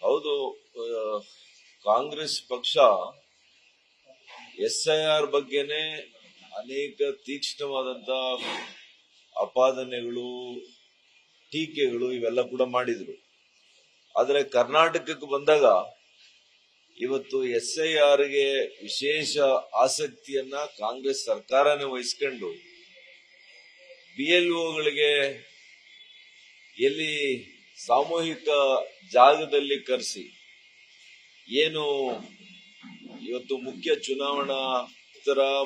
ಹೌದು. ಕಾಂಗ್ರೆಸ್ ಪಕ್ಷ SIR ಬಗ್ಗೆನೆ ಅನೇಕ ತೀಕ್ಷ್ಣವಾದಂತ ಅಪಾದನೆಗಳು, ಟೀಕೆಗಳು ಇವೆಲ್ಲ ಕೂಡ ಮಾಡಿದ್ರು. ಆದರೆ ಕರ್ನಾಟಕಕ್ಕೆ ಬಂದಾಗ ಇವತ್ತು SIRಗೆ ವಿಶೇಷ ಆಸಕ್ತಿಯನ್ನ ಕಾಂಗ್ರೆಸ್ ಸರ್ಕಾರನೇ ವಹಿಸಿಕೊಂಡು BLOಗಳಿಗೆ ಎಲ್ಲಿ ಸಾಮೂಹಿಕ ಜಾಗದಲ್ಲಿ ಕರೆಸಿ ಏನು ಇವತ್ತು ಮುಖ್ಯ ಚುನಾವಣಾ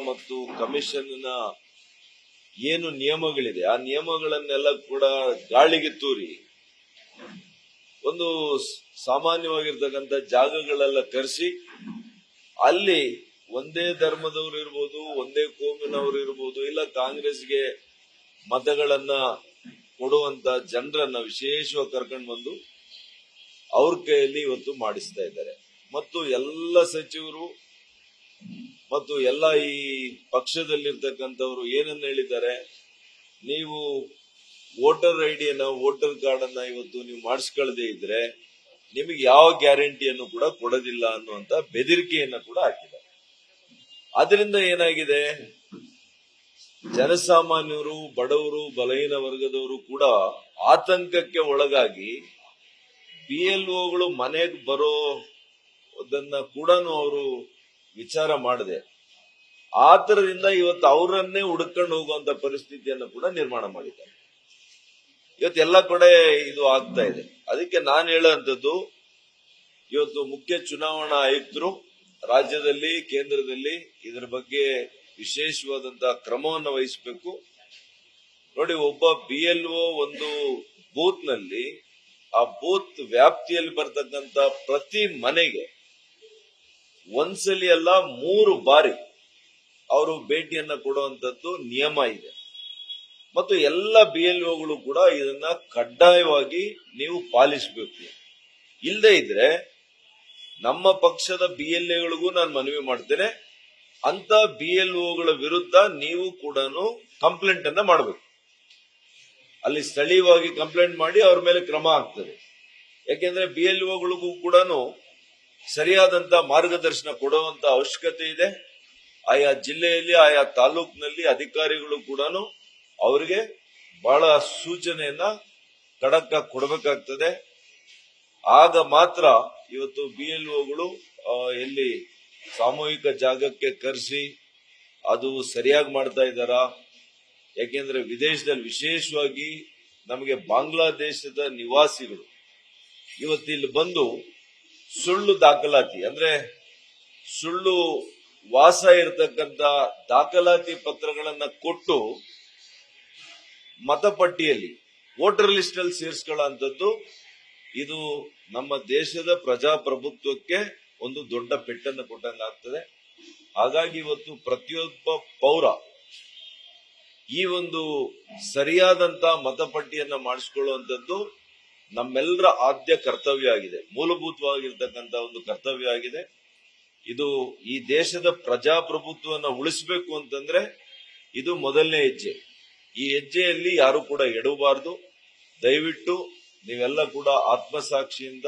ಮತ್ತು ಕಮಿಷನ್ ಏನು ನಿಯಮಗಳಿದೆ ಆ ನಿಯಮಗಳನ್ನೆಲ್ಲ ಕೂಡ ಗಾಳಿಗೆ ತೂರಿ ಒಂದು ಸಾಮಾನ್ಯವಾಗಿರ್ತಕ್ಕಂಥ ಜಾಗಗಳೆಲ್ಲ ಕರೆಸಿ ಅಲ್ಲಿ ಒಂದೇ ಧರ್ಮದವರು ಇರ್ಬೋದು, ಒಂದೇ ಕೋಮಿನವರು ಇರ್ಬೋದು, ಇಲ್ಲ ಕಾಂಗ್ರೆಸ್ಗೆ ಮತಗಳನ್ನ ಕೊಡುವಂತ ಜನರನ್ನ ವಿಶೇಷವಾಗಿ ಕರ್ಕೊಂಡು ಬಂದು ಅವ್ರ ಕೈಯಲ್ಲಿ ಇವತ್ತು ಮಾಡಿಸ್ತಾ ಇದ್ದಾರೆ. ಮತ್ತು ಎಲ್ಲ ಸಚಿವರು ಮತ್ತು ಎಲ್ಲ ಈ ಪಕ್ಷದಲ್ಲಿರ್ತಕ್ಕಂಥವ್ರು ಏನನ್ನ ಹೇಳಿದ್ದಾರೆ, ನೀವು ವೋಟರ್ ಐಡಿಯನ್ನ ವೋಟರ್ ಕಾರ್ಡ್ ಅನ್ನ ಇವತ್ತು ನೀವು ಮಾಡಿಸ್ಕೊಳ್ಳದೆ ಇದ್ರೆ ನಿಮಗೆ ಯಾವ ಗ್ಯಾರಂಟಿಯನ್ನು ಕೂಡ ಕೊಡೋದಿಲ್ಲ ಅನ್ನುವಂತ ಬೆದರಿಕೆಯನ್ನ ಕೂಡ ಹಾಕಿದ್ದಾರೆ. ಅದರಿಂದ ಏನಾಗಿದೆ, ಜನಸಾಮಾನ್ಯರು, ಬಡವರು, ಬಲಹೀನ ವರ್ಗದವರು ಕೂಡ ಆತಂಕಕ್ಕೆ ಒಳಗಾಗಿ BLOಗಳು ಮನೆಗೆ ಬರೋದನ್ನ ಕೂಡ ಅವರು ವಿಚಾರ ಮಾಡದೆ ಆ ತರದಿಂದ ಇವತ್ತು ಅವರನ್ನೇ ಹುಡುಕೊಂಡು ಹೋಗುವಂತ ಪರಿಸ್ಥಿತಿಯನ್ನು ಕೂಡ ನಿರ್ಮಾಣ ಮಾಡಿದ್ದಾರೆ. ಇವತ್ತು ಎಲ್ಲ ಕಡೆ ಇದು ಆಗ್ತಾ ಇದೆ. ಅದಕ್ಕೆ ನಾನು ಹೇಳುವಂತದ್ದು, ಇವತ್ತು ಮುಖ್ಯ ಚುನಾವಣಾ ಆಯುಕ್ತರು ರಾಜ್ಯದಲ್ಲಿ, ಕೇಂದ್ರದಲ್ಲಿ ಇದರ ಬಗ್ಗೆ ವಿಶೇಷವಾದಂತಹ ಕ್ರಮವನ್ನು ವಹಿಸಬೇಕು. ನೋಡಿ, ಒಬ್ಬ BLO ಒಂದು ಬೂತ್ ನಲ್ಲಿ ಆ ಬೂತ್ ವ್ಯಾಪ್ತಿಯಲ್ಲಿ ಬರ್ತಕ್ಕಂತ ಪ್ರತಿ ಮನೆಗೆ ಒಂದ್ಸಲಿ ಅಲ್ಲ 3 ಬಾರಿ ಅವರು ಭೇಟಿಯನ್ನ ಕೊಡುವಂತದ್ದು ನಿಯಮ ಇದೆ. ಮತ್ತು ಎಲ್ಲ BLOಗಳು ಕೂಡ ಇದನ್ನ ಕಡ್ಡಾಯವಾಗಿ ನೀವು ಪಾಲಿಸಬೇಕು. ಇಲ್ಲದೆ ಇದ್ರೆ ನಮ್ಮ ಪಕ್ಷದ BLAಗಳಿಗೂ ನಾನು ಮನವಿ ಮಾಡ್ತೇನೆ, ಅಂತ BLOಗಳ ವಿರುದ್ಧ ನೀವು ಕೂಡ ಕಂಪ್ಲೇಂಟ್ ಅನ್ನ ಮಾಡಬೇಕು. ಅಲ್ಲಿ ಸ್ಥಳೀಯವಾಗಿ ಕಂಪ್ಲೇಂಟ್ ಮಾಡಿ ಅವ್ರ ಮೇಲೆ ಕ್ರಮ ಆಗ್ತದೆ. ಯಾಕೆಂದ್ರೆ BLOಗಳಿಗೂ ಕೂಡ ಸರಿಯಾದಂತ ಮಾರ್ಗದರ್ಶನ ಕೊಡುವಂತ ಅವಶ್ಯಕತೆ ಇದೆ. ಆಯಾ ಜಿಲ್ಲೆಯಲ್ಲಿ, ಆಯಾ ತಾಲೂಕಿನಲ್ಲಿ ಅಧಿಕಾರಿಗಳು ಕೂಡ ಅವರಿಗೆ ಬಹಳ ಸೂಚನೆಯನ್ನ ಖಡಕ್ ಕೊಡಬೇಕಾಗ್ತದೆ. ಆಗ ಮಾತ್ರ ಇವತ್ತು BLOಗಳು ಎಲ್ಲಿ ಸಾಮೂಹಿಕ ಜಾಗಕ್ಕೆ ಕರೆಸಿ ಅದು ಸರಿಯಾಗಿ ಮಾಡ್ತಾ ಇದ್ದಾರಾ. ಯಾಕೆಂದ್ರೆ ವಿದೇಶದಲ್ಲಿ, ವಿಶೇಷವಾಗಿ ನಮಗೆ ಬಾಂಗ್ಲಾದೇಶದ ನಿವಾಸಿಗಳು ಇವತ್ತು ಇಲ್ಲಿ ಬಂದು ಸುಳ್ಳು ದಾಖಲಾತಿ, ಅಂದ್ರೆ ಸುಳ್ಳು ವಾಸ ಇರತಕ್ಕಂತ ದಾಖಲಾತಿ ಪತ್ರಗಳನ್ನ ಕೊಟ್ಟು ಮತಪಟ್ಟಿಯಲ್ಲಿ ವೋಟರ್ ಲಿಸ್ಟ್ ಅಲ್ಲಿ ಸೇರಿಸ್ಕೊಳ್ಳುವಂಥದ್ದು ಇದು ನಮ್ಮ ದೇಶದ ಪ್ರಜಾಪ್ರಭುತ್ವಕ್ಕೆ ಒಂದು ದೊಡ್ಡ ಪೆಟ್ಟನ್ನು ಕೊಟ್ಟಂಗಾಗ್ತದೆ. ಹಾಗಾಗಿ ಇವತ್ತು ಪ್ರತಿಯೊಬ್ಬ ಪೌರ ಈ ಒಂದು ಸರಿಯಾದಂತ ಮತಪಟ್ಟಿಯನ್ನ ಮಾಡಿಸಿಕೊಳ್ಳುವಂಥದ್ದು ನಮ್ಮೆಲ್ಲರ ಆದ್ಯ ಕರ್ತವ್ಯ ಆಗಿದೆ, ಮೂಲಭೂತವಾಗಿರ್ತಕ್ಕಂಥ ಒಂದು ಕರ್ತವ್ಯ ಆಗಿದೆ. ಇದು ಈ ದೇಶದ ಪ್ರಜಾಪ್ರಭುತ್ವವನ್ನು ಉಳಿಸಬೇಕು ಅಂತಂದ್ರೆ ಇದು ಮೊದಲನೇ ಹೆಜ್ಜೆ. ಈ ಹೆಜ್ಜೆಯಲ್ಲಿ ಯಾರು ಕೂಡ ಎಡವಬಾರದು. ದಯವಿಟ್ಟು ನೀವೆಲ್ಲ ಕೂಡ ಆತ್ಮಸಾಕ್ಷಿಯಿಂದ,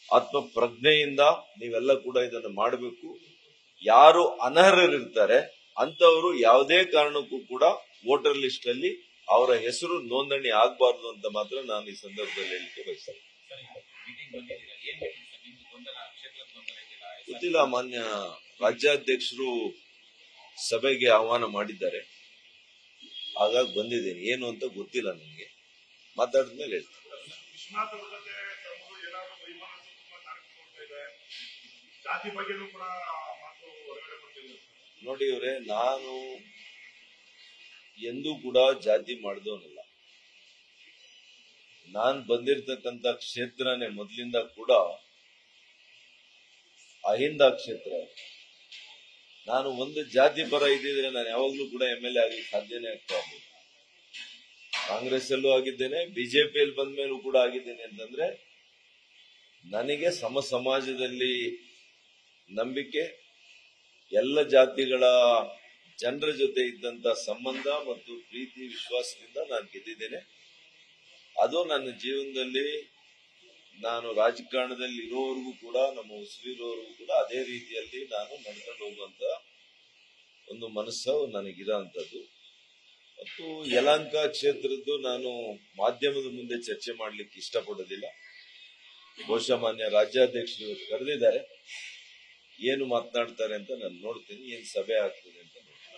ಆತ್ಮ ಪ್ರಜ್ಞೆಯಿಂದ ನೀವೆಲ್ಲ ಕೂಡ ಇದನ್ನು ಮಾಡಬೇಕು. ಯಾರು ಅನರ್ಹರಿರ್ತಾರೆ ಅಂತವರು ಯಾವುದೇ ಕಾರಣಕ್ಕೂ ಕೂಡ ವೋಟರ್ ಲಿಸ್ಟ್ ಅಲ್ಲಿ ಅವರ ಹೆಸರು ನೋಂದಣಿ ಆಗಬಾರದು ಅಂತ ಮಾತ್ರ ನಾನು ಈ ಸಂದರ್ಭದಲ್ಲಿ ಹೇಳಿಕೆ ಬಯಸ್ತೇನೆ. ಗೊತ್ತಿಲ್ಲ, ಮಾನ್ಯ ರಾಜ್ಯಾಧ್ಯಕ್ಷರು ಸಭೆಗೆ ಆಹ್ವಾನ ಮಾಡಿದ್ದಾರೆ, ಹಾಗಾಗಿ ಬಂದಿದ್ದೇನೆ. ಏನು ಅಂತ ಗೊತ್ತಿಲ್ಲ ನನಗೆ, ಮಾತಾಡಿದ್ಮೇಲೆ ಹೇಳ್ತೀನಿ. ನೋಡಿ ಅವರೇ, ನಾನು ಎಂದೂ ಕೂಡ ಜಾತಿ ಮಾಡಿದವನಲ್ಲ. ನಾನ್ ಬಂದಿರತಕ್ಕಂತ ಕ್ಷೇತ್ರನೇ ಮೊದಲಿಂದ ಕೂಡ ಅಹಿಂದ ಕ್ಷೇತ್ರ. ನಾನು ಒಂದು ಜಾತಿ ಪರ ಇದ್ದಿದ್ರೆ ನಾನು ಯಾವಾಗ್ಲೂ ಕೂಡ MLA ಆಗಲಿ ಸಾಧ್ಯನೇ ಆಗ್ತಾ ಇರ್ಲಿಲ್ಲ. ಕಾಂಗ್ರೆಸ್ ಅಲ್ಲೂ ಆಗಿದ್ದೇನೆ, ಬಿಜೆಪಿಯಲ್ಲಿ ಬಂದ ಮೇಲೂ ಕೂಡ ಆಗಿದ್ದೇನೆ. ಅಂತಂದ್ರೆ ನನಗೆ ಸಮ ಸಮಾಜದಲ್ಲಿ ನಂಬಿಕೆ, ಎಲ್ಲ ಜಾತಿಗಳ ಜನರ ಜೊತೆ ಇದ್ದಂತ ಸಂಬಂಧ ಮತ್ತು ಪ್ರೀತಿ ವಿಶ್ವಾಸದಿಂದ ನಾನು ಗೆದ್ದಿದ್ದೇನೆ. ಅದು ನನ್ನ ಜೀವನದಲ್ಲಿ ನಾನು ರಾಜಕಾರಣದಲ್ಲಿ ಇರೋವರೆಗೂ ಕೂಡ ನಮ್ಮ ಉಸಿರಿರೋವರೆಗೂ ಕೂಡ ಅದೇ ರೀತಿಯಲ್ಲಿ ನಾನು ನಡ್ಕೊಂಡು ಹೋಗುವಂತ ಒಂದು ಮನಸ್ಸು ನನಗಿರೋ ಅಂಥದ್ದು. ಮತ್ತು ಯಲಹಂಕ ಕ್ಷೇತ್ರದ್ದು ನಾನು ಮಾಧ್ಯಮದ ಮುಂದೆ ಚರ್ಚೆ ಮಾಡ್ಲಿಕ್ಕೆ ಇಷ್ಟಪಡೋದಿಲ್ಲ. ಬಹುಶಃ ಮಾನ್ಯ ರಾಜ್ಯಾಧ್ಯಕ್ಷರು ಇವತ್ತು ಕರೆದಿದ್ದಾರೆ, ಏನು ಮಾತನಾಡ್ತಾರೆ ಅಂತ ನಾನು ನೋಡ್ತೀನಿ, ಏನ್ ಸಭೆ ಆಗ್ತದೆ ಅಂತ ನೋಡ್ತೀನಿ.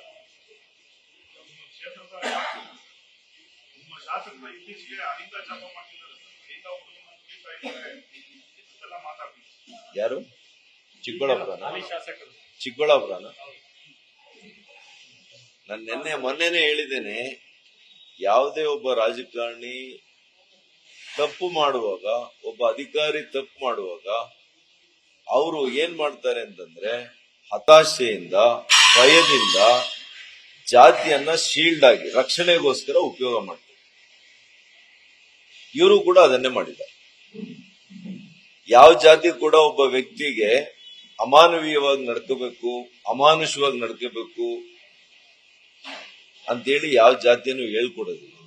ಯಾರು? ಚಿಕ್ಕಬಳ್ಳಾಪುರನ? ನಾನು ಮೊನ್ನೆನೆ ಹೇಳಿದ್ದೇನೆ, ಯಾವುದೇ ಒಬ್ಬ ರಾಜಕಾರಣಿ ತಪ್ಪು ಮಾಡುವಾಗ, ಒಬ್ಬ ಅಧಿಕಾರಿ ತಪ್ಪು ಮಾಡುವಾಗ ಅವರು ಏನ್ ಮಾಡ್ತಾರೆ ಅಂತಂದ್ರೆ ಹತಾಶೆಯಿಂದ, ಭಯದಿಂದ ಜಾತಿಯನ್ನ ಶೀಲ್ಡ್ ಆಗಿ ರಕ್ಷಣೆಗೋಸ್ಕರ ಉಪಯೋಗ ಮಾಡ್ತಾರೆ. ಇವರು ಕೂಡ ಅದನ್ನೇ ಮಾಡಿದ್ದಾರೆ. ಯಾವ ಜಾತಿ ಕೂಡ ಒಬ್ಬ ವ್ಯಕ್ತಿಗೆ ಅಮಾನವೀಯವಾಗಿ ನಡ್ಕೋಬೇಕು, ಅಮಾನುಷವಾಗಿ ನಡ್ಕೋಬೇಕು ಅಂತೇಳಿ ಯಾವ ಜಾತಿಯನ್ನು ಹೇಳ್ಕೊಡೋದಿಲ್ಲ.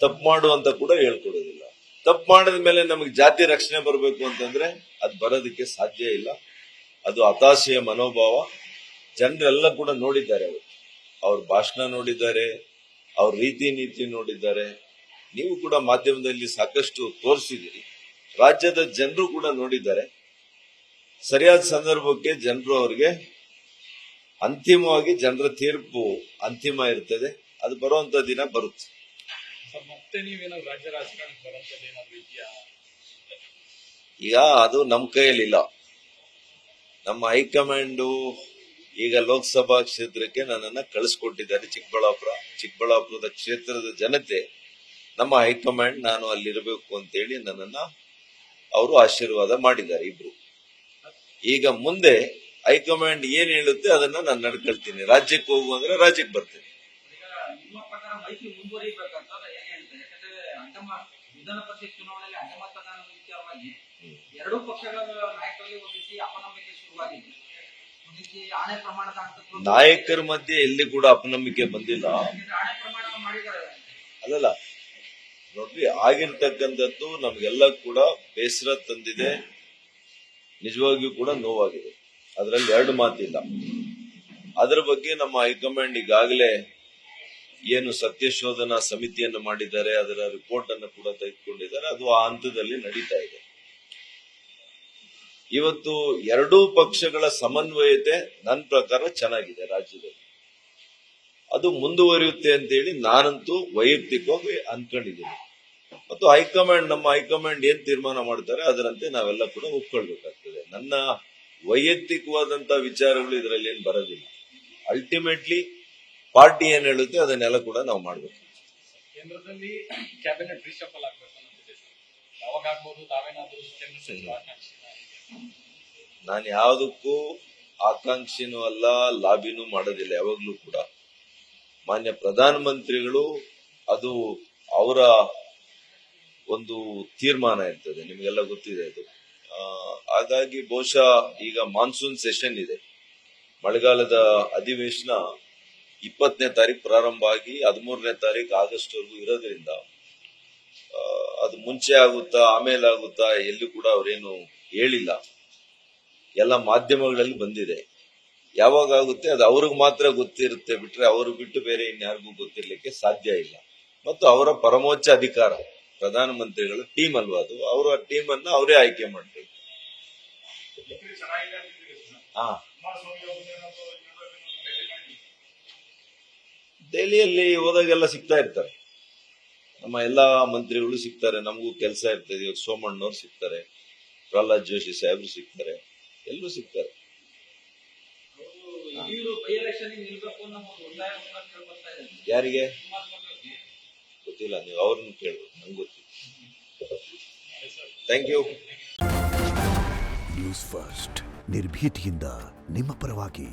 ತಪ್ಪು ಮಾಡುವಂತ ಕೂಡ ಹೇಳ್ಕೊಡೋದಿಲ್ಲ. ತಪ್ಪು ಮಾಡಿದ ಮೇಲೆ ನಮಗೆ ಜಾತಿ ರಕ್ಷಣೆ ಬರಬೇಕು ಅಂತಂದ್ರೆ ಅದು ಬರೋದಕ್ಕೆ ಸಾಧ್ಯ ಇಲ್ಲ. ಅದು ಹತಾಶೆಯ ಮನೋಭಾವ. ಜನರೆಲ್ಲ ಕೂಡ ನೋಡಿದ್ದಾರೆ, ಅವ್ರ ಭಾಷಣ ನೋಡಿದ್ದಾರೆ, ಅವ್ರ ರೀತಿ ನೀತಿ ನೋಡಿದ್ದಾರೆ. ನೀವು ಕೂಡ ಮಾಧ್ಯಮದಲ್ಲಿ ಸಾಕಷ್ಟು ತೋರಿಸಿದಿರಿ, ರಾಜ್ಯದ ಜನರು ಕೂಡ ನೋಡಿದ್ದಾರೆ. ಸರಿಯಾದ ಸಂದರ್ಭಕ್ಕೆ ಜನರು ಅವರಿಗೆ ಅಂತಿಮವಾಗಿ ಜನರ ತೀರ್ಪು ಅಂತಿಮ ಇರ್ತದೆ. ಅದು ಬರುವಂತ ದಿನ ಬರುತ್ತೆ. ಮತ್ತೆ ನೀವೇನಾದ್ರು ರಾಜ್ಯ ರಾಜಕಾರಣಕ್ಕೆ ಬರುವಂತದ್ದು ಏನಾದ್ರು ಇದೆಯಾ? ಈಗ ಅದು ನಮ್ಮ ಕೈಯಲ್ಲಿಲ್ಲ. ನಮ್ಮ ಹೈಕಮಾಂಡು ಈಗ ಲೋಕಸಭಾ ಕ್ಷೇತ್ರಕ್ಕೆ ನನ್ನನ್ನ ಕಳಿಸ್ಕೊಟ್ಟಿದ್ದಾರೆ. ಚಿಕ್ಕಬಳ್ಳಾಪುರದ ಕ್ಷೇತ್ರದ ಜನತೆ, ನಮ್ಮ ಹೈಕಮಾಂಡ್ ನಾನು ಅಲ್ಲಿರಬೇಕು ಅಂತೇಳಿ ನನ್ನನ್ನ ಅವರು ಆಶೀರ್ವಾದ ಮಾಡಿದ್ದಾರೆ ಇಬ್ರು. ಈಗ ಮುಂದೆ ಹೈಕಮಾಂಡ್ ಏನ್ ಹೇಳುತ್ತೆ ಅದನ್ನ ನಾನು ನಡ್ಕೊಳ್ತೀನಿ. ರಾಜ್ಯಕ್ಕೆ ಹೋಗು ಅಂದ್ರೆ ರಾಜ್ಯಕ್ಕೆ ಬರ್ತೇನೆ. ವಿಧಾನ ಪರಿಷತ್ ಚುನಾವಣೆಯಲ್ಲಿ ಅಸಮಾಧಾನ ವಿಚಾರವಾಗಿ ಎರಡೂ ಪಕ್ಷಗಳ ನಾಯಕರಲ್ಲಿ ಒಂದು ರೀತಿ ಅಪನಂಬಿಕೆ ಶುರುವಾಗಿದೆ. ಆಣೆ ಪ್ರಮಾಣದ ನಾಯಕರ ಮಧ್ಯೆ ಎಲ್ಲಿ ಕೂಡ ಅಪನಂಬಿಕೆ ಬಂದಿಲ್ಲ. ಆಣೆ ಪ್ರಮಾಣ ಮಾಡಿದ್ದಾರೆ. ಅಲ್ಲಲ್ಲ ನೋಡ್ರಿ, ಆಗಿರ್ತಕ್ಕಂಥದ್ದು ನಮ್ಗೆಲ್ಲ ಕೂಡ ಬೇಸರ ತಂದಿದೆ, ನಿಜವಾಗಿಯೂ ಕೂಡ ನೋವಾಗಿದೆ. ಅದರಲ್ಲಿ ಎರಡು ಮಾತಿಲ್ಲ. ಅದರ ಬಗ್ಗೆ ನಮ್ಮ ಹೈಕಮಾಂಡ್ ಈಗಾಗಲೇ ಏನು ಸತ್ಯಶೋಧನಾ ಸಮಿತಿಯನ್ನು ಮಾಡಿದ್ದಾರೆ, ಅದರ ರಿಪೋರ್ಟ್ ಅನ್ನು ಕೂಡ ತೆಗೆದುಕೊಂಡಿದ್ದಾರೆ. ಅದು ಆ ಹಂತದಲ್ಲಿ ನಡೀತಾ ಇದೆ. ಇವತ್ತು ಎರಡೂ ಪಕ್ಷಗಳ ಸಮನ್ವಯತೆ ನನ್ನ ಪ್ರಕಾರ ಚೆನ್ನಾಗಿದೆ ರಾಜ್ಯದಲ್ಲಿ. ಅದು ಮುಂದುವರಿಯುತ್ತೆ ಅಂತೇಳಿ ನಾನಂತೂ ವೈಯಕ್ತಿಕವಾಗಿ ಅನ್ಕೊಂಡಿದ್ದೀನಿ. ಮತ್ತು ನಮ್ಮ ಹೈಕಮಾಂಡ್ ಏನ್ ತೀರ್ಮಾನ ಮಾಡ್ತಾರೆ ಅದರಂತೆ ನಾವೆಲ್ಲ ಕೂಡ ಒಪ್ಕೊಳ್ಬೇಕಾಗ್ತದೆ. ನನ್ನ ವೈಯಕ್ತಿಕವಾದಂತ ವಿಚಾರಗಳು ಇದರಲ್ಲಿ ಏನ್ ಬರೋದಿಲ್ಲ. ಅಲ್ಟಿಮೇಟ್ಲಿ ಪಾರ್ಟಿ ಏನ್ ಹೇಳುತ್ತೆ ಅದನ್ನೆಲ್ಲ ಕೂಡ ನಾವು ಮಾಡ್ಬೇಕು. ಕೇಂದ್ರದಲ್ಲಿ ಕ್ಯಾಬಿನೆಟ್ ರೀಶಫಲ್ ಆಗ್ಬೇಕು ಅನ್ನೋದಿದೆ ಸರ್. ಯಾವಾಗ ಆಗ್ಬೋದು? ತಾವೇನಾದ್ರೂ ಕೇಂದ್ರ ಸಚಿವ ಆಕಾಂಕ್ಷಿ? ನಾನು ಯಾವುದಕ್ಕೂ ಆಕಾಂಕ್ಷಿನೂ ಅಲ್ಲ, ಲಾಬಿನೂ ಮಾಡೋದಿಲ್ಲ. ಯಾವಾಗ್ಲೂ ಕೂಡ ಮಾನ್ಯ ಪ್ರಧಾನಮಂತ್ರಿಗಳು ಅದು ಅವರ ಒಂದು ತೀರ್ಮಾನ ಇರ್ತದೆ, ನಿಮಗೆಲ್ಲ ಗೊತ್ತಿದೆ ಅದು. ಹಾಗಾಗಿ ಬಹುಶಃ ಈಗ ಮಾನ್ಸೂನ್ ಸೆಷನ್ ಇದೆ, ಮಳೆಗಾಲದ ಅಧಿವೇಶನ 20ನೇ ತಾರೀಕು ಪ್ರಾರಂಭ ಆಗಿ 13ನೇ ತಾರೀಕು ಆಗಸ್ಟ್ ವರೆಗೂ ಇರೋದ್ರಿಂದ ಅದು ಮುಂಚೆ ಆಗುತ್ತಾ ಆಮೇಲೆ ಆಗುತ್ತಾ ಎಲ್ಲೂ ಕೂಡ ಅವರೇನು ಹೇಳಿಲ್ಲ. ಎಲ್ಲ ಮಾಧ್ಯಮಗಳಲ್ಲಿ ಬಂದಿದೆ. ಯಾವಾಗ ಆಗುತ್ತೆ ಅದು ಅವ್ರಿಗೆ ಮಾತ್ರ ಗೊತ್ತಿರುತ್ತೆ ಬಿಟ್ರೆ ಅವರು ಬಿಟ್ಟು ಬೇರೆ ಇನ್ಯಾರಿಗೂ ಗೊತ್ತಿರ್ಲಿಕ್ಕೆ ಸಾಧ್ಯ ಇಲ್ಲ. ಮತ್ತು ಅವರ ಪರಮೋಚ್ಚ ಅಧಿಕಾರ ಪ್ರಧಾನಮಂತ್ರಿಗಳ ಟೀಮ್ ಅಲ್ವಾ, ಅದು ಅವರ ಟೀಮ್ ಅನ್ನ ಅವರೇ ಆಯ್ಕೆ ಮಾಡ್ಬೇಕು. ದೆಹಲಿಯಲ್ಲಿ ಹೋದಾಗೆಲ್ಲ ಸಿಗ್ತಾ ಇರ್ತಾರೆ, ನಮ್ಮ ಎಲ್ಲಾ ಮಂತ್ರಿಗಳು ಸಿಗ್ತಾರೆ, ನಮಗೂ ಕೆಲಸ ಇರ್ತದೆ. ಇವಾಗ ಸೋಮಣ್ಣವ್ರು ಸಿಗ್ತಾರೆ, ಪ್ರಹ್ಲಾದ್ ಜೋಶಿ ಸಾಹೇಬ್ರು ಸಿಗ್ತಾರೆ, ಎಲ್ಲರೂ ಸಿಗ್ತಾರೆ. ಯಾರಿಗೆ ಗೊತ್ತಿಲ್ಲ, ನೀವು ಅವ್ರನ್ನ ಕೇಳ್ಬೇಕು, ನಂಗೆ ಗೊತ್ತಿಲ್ಲ. Thank you. ನ್ಯೂಸ್ ಫಸ್ಟ್, ನಿರ್ಭೀತಿಯಿಂದ ನಿಮ್ಮ ಪರವಾಗಿ.